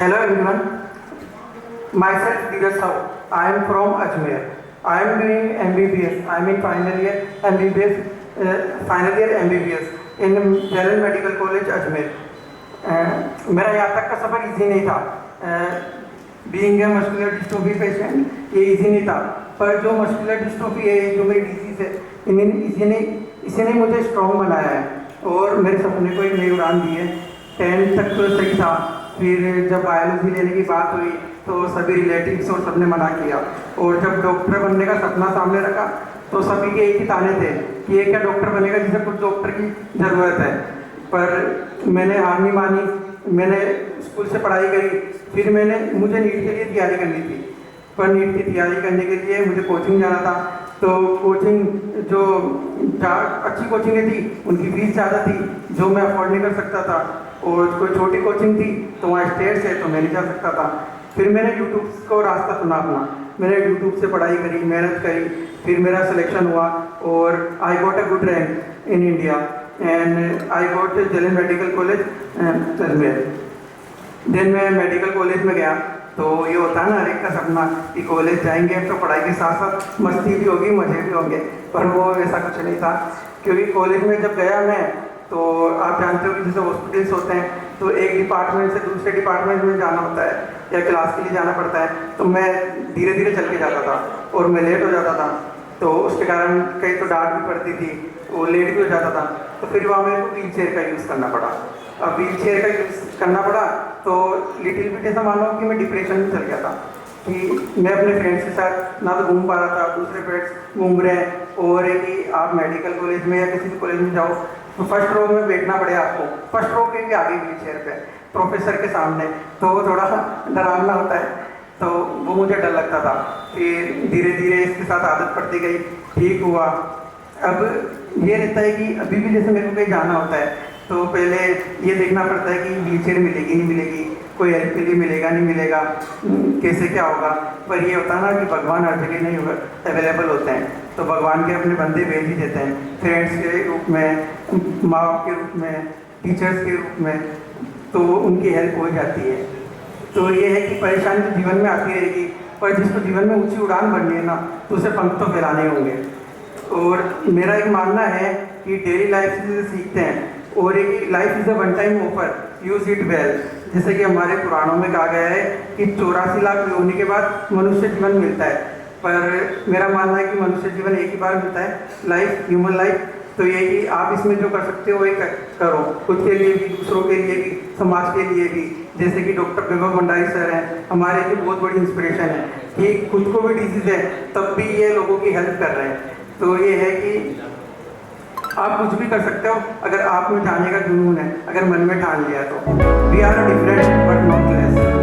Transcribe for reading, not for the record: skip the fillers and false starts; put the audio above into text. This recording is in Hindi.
Hello everyone, myself Dheeraj Sahu. I am from Ajmer. I am doing MBBS. I am in final year MBBS. In General Medical College Ajmer. मेरा यहाँ तक का सफ़र इजी नहीं था. Being a muscular dystrophy patient ये इजी नहीं था, पर जो मस्कुलर डिस्ट्रोफी है, जो मेरी डिजीज है, इसी ने मुझे स्ट्रॉन्ग बनाया है और मेरे सपने को एक नई उड़ान दी है. 10th तक तो सही था, फिर जब बायोलॉजी लेने की बात हुई तो सभी रिलेटिव्स और सबने मना किया, और जब डॉक्टर बनने का सपना सामने रखा तो सभी के एक ही ताने थे कि ये क्या डॉक्टर बनेगा जिसे कुछ डॉक्टर की ज़रूरत है. पर मैंने हार नहीं मानी. मैंने स्कूल से पढ़ाई करी, फिर मुझे नीट के लिए तैयारी करनी थी, पर नीट की तैयारी करने के लिए मुझे कोचिंग जाना था. तो कोचिंग जो अच्छी कोचिंगें थी उनकी फीस ज़्यादा थी, जो मैं अफोर्ड नहीं कर सकता था, और कोई छोटी कोचिंग थी तो वहाँ स्टेट से तो मैं नहीं जा सकता था. फिर मैंने यूट्यूब को रास्ता चुना अपना. मैंने यूट्यूब से पढ़ाई करी, मेहनत करी, फिर मेरा सिलेक्शन हुआ और I got a good rank in India and I got general medical college Ajmer. Then मैं मेडिकल कॉलेज में गया तो ये होता है ना हर एक का सपना कि कॉलेज जाएंगे तो पढ़ाई के साथ साथ मस्ती भी होगी, मज़े भी होंगे, पर वो ऐसा कुछ नहीं था. क्योंकि कॉलेज में जब गया मैं तो आप जानते हो कि जैसे हॉस्पिटल्स होते हैं तो एक डिपार्टमेंट से दूसरे डिपार्टमेंट में जाना होता है या क्लास के लिए जाना पड़ता है, तो मैं धीरे धीरे चल के जाता था और मैं लेट हो जाता था, तो उसके कारण कहीं तो डांट भी पड़ती थी, वो लेट भी हो जाता था. तो फिर वहाँ मेरे को व्हील चेयर का यूज़ करना पड़ा. अब व्हील चेयर का यूज़ करना पड़ा तो लिटिल बिट ऐसा मानो कि मैं डिप्रेशन में चल गया था कि मैं अपने फ्रेंड्स के साथ ना तो घूम पा रहा था, दूसरे फ्रेंड्स घूम रहे हैं, और है कि आप मेडिकल कॉलेज में या किसी भी कॉलेज में जाओ तो फर्स्ट रो में बैठना पड़े आपको, फर्स्ट रो के भी आगे व्हील चेयर पे प्रोफेसर के सामने, तो वो थोड़ा डरावना होता है, तो वो मुझे डर लगता था. फिर धीरे धीरे इसके साथ आदत पड़ती गई, ठीक हुआ. अब ये रहता है कि अभी भी जैसे मेरे को कहीं जाना होता है तो पहले ये देखना पड़ता है कि व्हील चेयर मिलेगी नहीं मिलेगी, कोई हेल्प के लिए मिलेगा नहीं मिलेगा, कैसे क्या होगा. पर ये होता है ना कि भगवान हर जगह नहीं अवेलेबल होते हैं, तो भगवान के अपने बंदे भेज ही देते हैं, फ्रेंड्स के रूप में, माँ बाप के रूप में, टीचर्स के रूप में, तो उनकी हेल्प हो जाती है. तो ये है कि परेशानी तो जीवन में आती रहेगी, पर जिसको जीवन में ऊंची उड़ान भरनी है ना तो उसे पंख तो फैलाने होंगे. और मेरा एक मानना है कि डेली लाइफ से सीखते हैं, और एक life is a one time offer, use it well. जैसे कि हमारे पुराणों में कहा गया है कि 84 लाख होने के बाद मनुष्य जीवन मिलता है, पर मेरा मानना है कि मनुष्य जीवन एक ही बार मिलता है, लाइफ, ह्यूमन लाइफ. तो ये कि आप इसमें जो कर सकते हो वही करो, खुद के लिए भी, दूसरों के लिए भी, समाज के लिए भी. जैसे कि डॉक्टर वैभव भंडारी सर हैं, हमारे लिए बहुत बड़ी इंस्पिरेशन है कि खुद को भी डिजीज़ है तब भी ये लोगों की हेल्प कर रहे हैं. तो ये है कि आप कुछ भी कर सकते हो अगर आप में जाने का जुनून है, अगर मन में ठान लिया तो. We are different but not less.